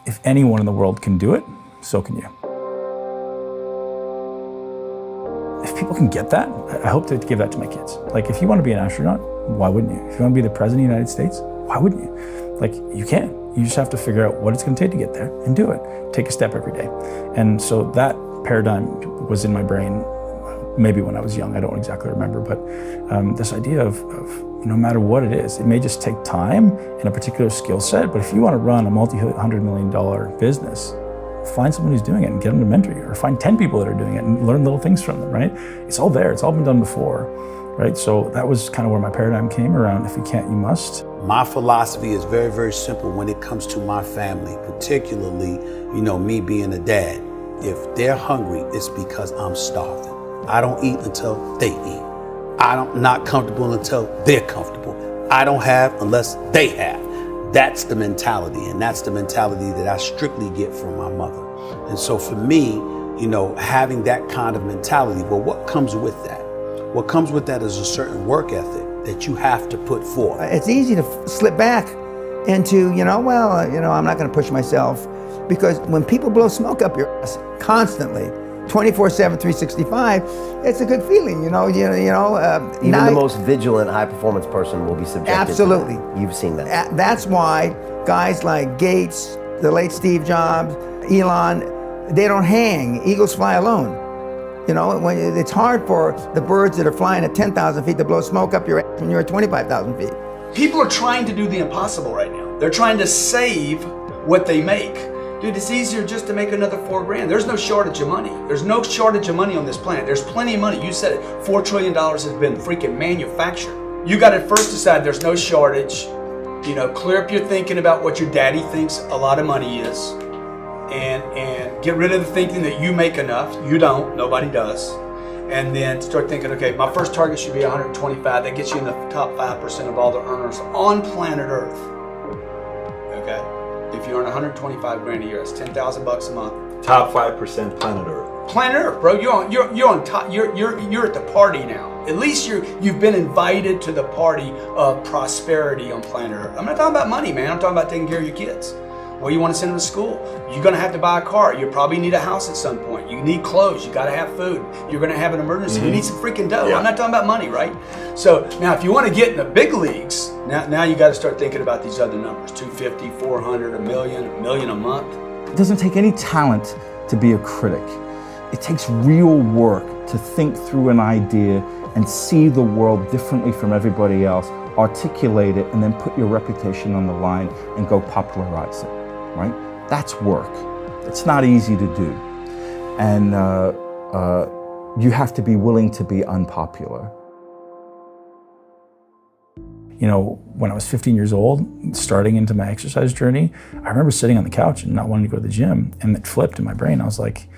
if anyone in the world can do it, so can you. If people can get that, I hope to give that to my kids. Like, if you want to be an astronaut, why wouldn't you? If you want to be the president of the United States, why wouldn't you? Like, you can. You just have to figure out what it's going to take to get there and do it. Take a step every day. And so that paradigm was in my brain maybe when I was young. I don't exactly remember, but this idea of no matter what it is, it may just take time and a particular skill set, but if you want to run a multi-$100 million business, find someone who's doing it and get them to mentor you, or find 10 people that are doing it and learn little things from them, right? It's all there, it's all been done before, right? So that was kind of where my paradigm came around, if you can't, you must. My philosophy is very, very simple when it comes to my family, particularly, me being a dad. If they're hungry, it's because I'm starving. I don't eat until they eat. I'm not comfortable until they're comfortable. I don't have unless they have. That's the mentality, and that's the mentality that I strictly get from my mother. And so for me, having that kind of mentality, well, what comes with that? What comes with that is a certain work ethic that you have to put forth. It's easy to slip back into, I'm not going to push myself, because when people blow smoke up your ass constantly, 24/7, 365, it's a good feeling, Even the most vigilant, high-performance person will be subjected absolutely. to that. You've seen that. That's why guys like Gates, the late Steve Jobs, Elon, they don't hang. Eagles fly alone. When it's hard for the birds that are flying at 10,000 feet to blow smoke up your ass when you're at 25,000 feet. People are trying to do the impossible right now. They're trying to save what they make. Dude, it's easier just to make another $4 grand. There's no shortage of money. There's no shortage of money on this planet. There's plenty of money. You said it, $4 trillion has been freaking manufactured. You got to first decide there's no shortage. Clear up your thinking about what your daddy thinks a lot of money is. And get rid of the thinking that you make enough. You don't, nobody does. And then start thinking, okay, my first target should be 125. That gets you in the top 5% of all the earners on planet Earth. Okay? If you earn 125 grand a year, it's $10,000 a month. Top 5% planet Earth. Planet Earth, bro. You're on top. You're at the party now. At least you've been invited to the party of prosperity on planet Earth. I'm not talking about money, man. I'm talking about taking care of your kids. Well, you want to send them to school. You're going to have to buy a car. You probably need a house at some point. You need clothes. You got to have food. You're going to have an emergency. You need some freaking dough. Yeah. I'm not talking about money, right? So now if you want to get in the big leagues, now you got to start thinking about these other numbers. 250, 400, $1 million a month. It doesn't take any talent to be a critic. It takes real work to think through an idea and see the world differently from everybody else, articulate it, and then put your reputation on the line and go popularize it. Right? That's work. It's not easy to do. And you have to be willing to be unpopular. When I was 15 years old, starting into my exercise journey, I remember sitting on the couch and not wanting to go to the gym, and it flipped in my brain. I was like,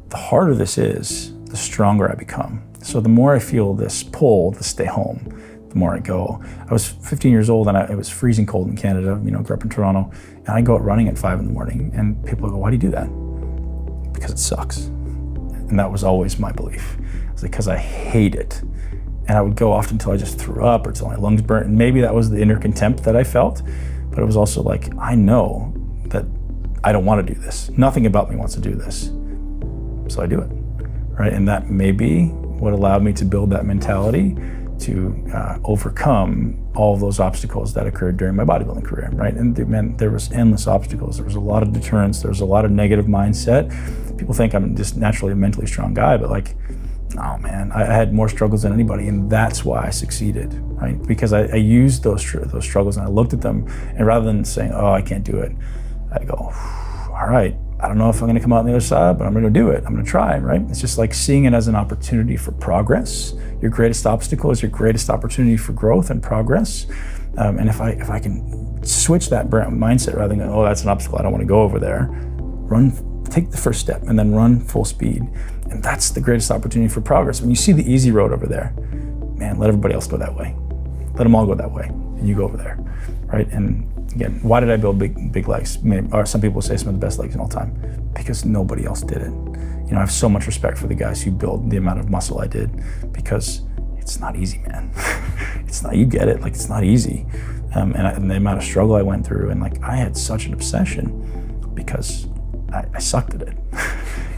the harder this is, the stronger I become. So the more I feel this pull to stay home, the more I go. I was 15 years old and it was freezing cold in Canada, grew up in Toronto, and I go out running at 5 a.m, and people go, why do you do that? Because it sucks. And that was always my belief. It was because I hate it. And I would go often until I just threw up or until my lungs burnt. And maybe that was the inner contempt that I felt, but it was also like, I know that I don't want to do this. Nothing about me wants to do this. So I do it, right? And that may be what allowed me to build that mentality to overcome all of those obstacles that occurred during my bodybuilding career, right? And there was endless obstacles. There was a lot of deterrence. There was a lot of negative mindset. People think I'm just naturally a mentally strong guy, but oh man, I had more struggles than anybody, and that's why I succeeded, right? Because I used those struggles and I looked at them, and rather than saying, oh, I can't do it, I go, all right, I don't know if I'm gonna come out on the other side, but I'm gonna do it. I'm gonna try, right? It's just like seeing it as an opportunity for progress. Your greatest obstacle is your greatest opportunity for growth and progress. And if I can switch that mindset rather than, oh, that's an obstacle, I don't wanna go over there, take the first step and then run full speed. And that's the greatest opportunity for progress. When you see the easy road over there, man, let everybody else go that way. Let them all go that way, and you go over there, right? And again, why did I build big legs? Or some people say some of the best legs in all time. Because nobody else did it. I have so much respect for the guys who build the amount of muscle I did, because it's not easy, man. It's not, you get it, it's not easy. And the amount of struggle I went through, and I had such an obsession because I sucked at it.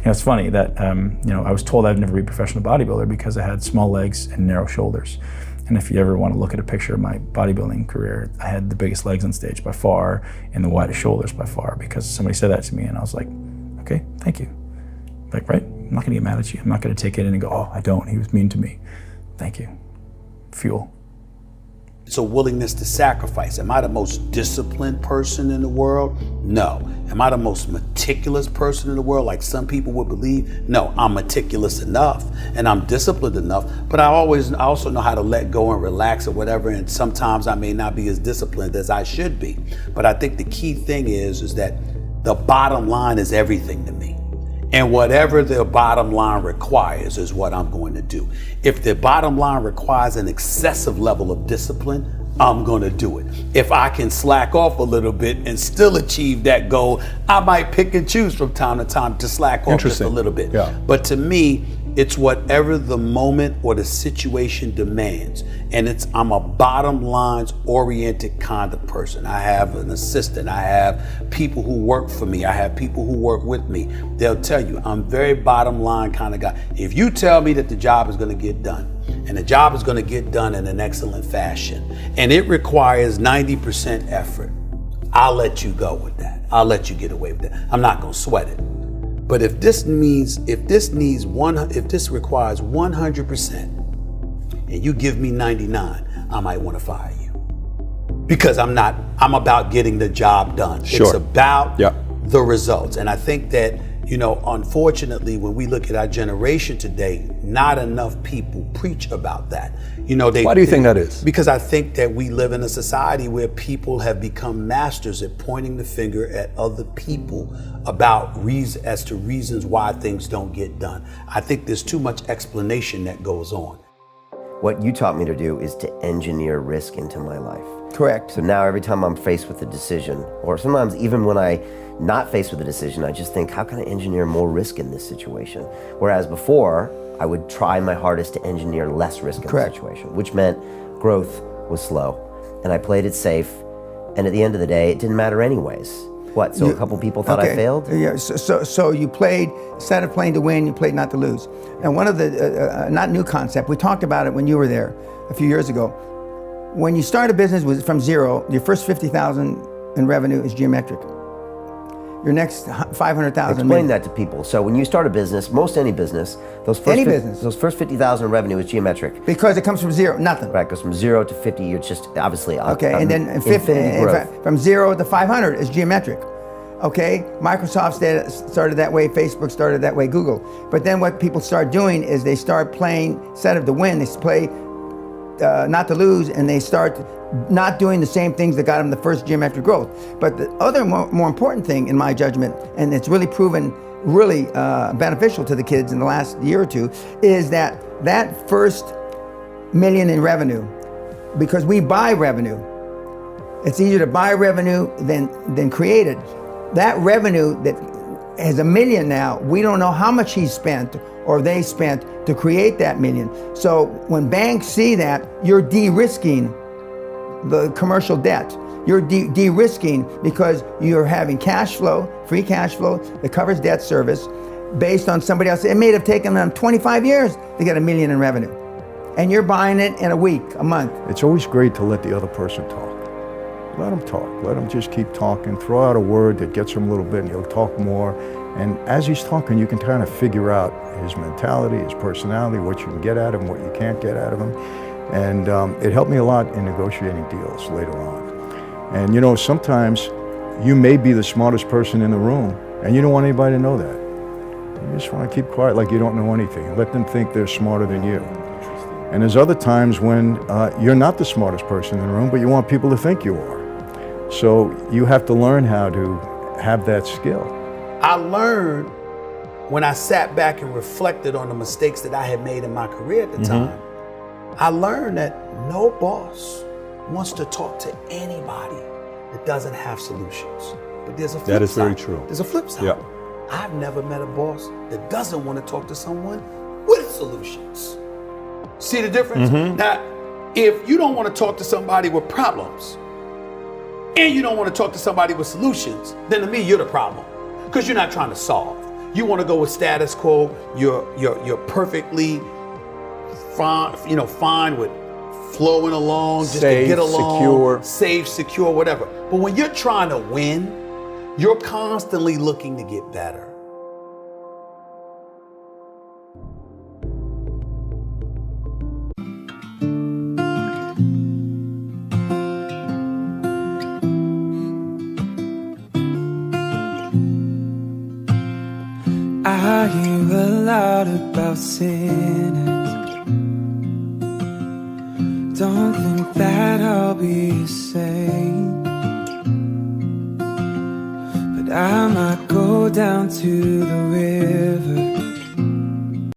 It's funny that I was told I'd never be a professional bodybuilder because I had small legs and narrow shoulders. And if you ever want to look at a picture of my bodybuilding career, I had the biggest legs on stage by far and the widest shoulders by far, because somebody said that to me and I was like, okay, thank you. Like, right? I'm not gonna get mad at you. I'm not gonna take it in and go, oh, I don't, he was mean to me. Thank you. Fuel. It's a willingness to sacrifice. Am I the most disciplined person in the world? No. Am I the most meticulous person in the world, like some people would believe? No, I'm meticulous enough and I'm disciplined enough, but I also know how to let go and relax or whatever, and sometimes I may not be as disciplined as I should be. But I think the key thing is that the bottom line is everything to me. And whatever the bottom line requires is what I'm going to do. If the bottom line requires an excessive level of discipline, I'm going to do it. If I can slack off a little bit and still achieve that goal, I might pick and choose from time to time to slack off just a little bit. Yeah. But to me, it's whatever the moment or the situation demands. And I'm a bottom lines oriented kind of person. I have an assistant. I have people who work for me. I have people who work with me. They'll tell you I'm very bottom line kind of guy. If you tell me that the job is going to get done, and the job is going to get done in an excellent fashion, and it requires 90% effort, I'll let you go with that. I'll let you get away with that. I'm not going to sweat it. But if this requires 100% and you give me 99, I might want to fire you. Because I'm about getting the job done. Sure. It's about the results. And I think that, unfortunately, when we look at our generation today, not enough people preach about that. Why do you think that is? Because I think that we live in a society where people have become masters at pointing the finger at other people about reasons why things don't get done. I think there's too much explanation that goes on. What you taught me to do is to engineer risk into my life. Correct. So now every time I'm faced with a decision, or sometimes even when I'm not faced with a decision, I just think, how can I engineer more risk in this situation? Whereas before, I would try my hardest to engineer less risk in the situation, which meant growth was slow. And I played it safe. And at the end of the day, it didn't matter anyways. What, so a couple people thought I failed? Yeah, so you played, instead of playing to win, you played not to lose. And one of the, not new concept, we talked about it when you were there a few years ago. When you start a business from zero, your first 50,000 in revenue is geometric. Your next 500,000. Explain that to people. So when you start a business, any business, those first 50,000 in revenue is geometric. Because it comes from zero, nothing. Right, it goes from 0 to 50, you're just obviously and then 50, from 0 to 500 is geometric. Okay, Microsoft started that way, Facebook started that way, Google. But then what people start doing is they start playing, instead of to win, they play not to lose, and they start not doing the same things that got them the first geometric growth. But the other more important thing, in my judgment, and it's really proven really beneficial to the kids in the last year or two, is that first million in revenue, because we buy revenue. It's easier to buy revenue than create it. That revenue that has $1 million now, we don't know how much he spent or they spent to create that $1 million. So when banks see that, you're de-risking the commercial debt. You're de-risking because you're having cash flow, free cash flow that covers debt service based on somebody else. It may have taken them 25 years to get $1 million in revenue. And you're buying it in a week, a month. It's always great to let the other person talk. Let them talk. Let them just keep talking. Throw out a word that gets him a little bit and he'll talk more. And as he's talking, you can kind of figure out his mentality, his personality, what you can get out of him, what you can't get out of him. And it helped me a lot in negotiating deals later on. And sometimes you may be the smartest person in the room and you don't want anybody to know that. You just want to keep quiet like you don't know anything. Let them think they're smarter than you. And there's other times when you're not the smartest person in the room, but you want people to think you are. So you have to learn how to have that skill. I learned when I sat back and reflected on the mistakes that I had made in my career at the time. I learned that no boss wants to talk to anybody that doesn't have solutions. But there's a flip side. That is very true. There's a flip side. Yeah. I've never met a boss that doesn't want to talk to someone with solutions. See the difference? Now, if you don't want to talk to somebody with problems, and you don't want to talk to somebody with solutions, then to me, you're the problem. Because you're not trying to solve. You want to go with status quo. You're perfectly fine with flowing along, just Safe, to get along, secure. safe, secure, whatever. But when you're trying to win, you're constantly looking to get better. I hear a lot about sinners. Don't think that I'll be the same, but I might go down to the river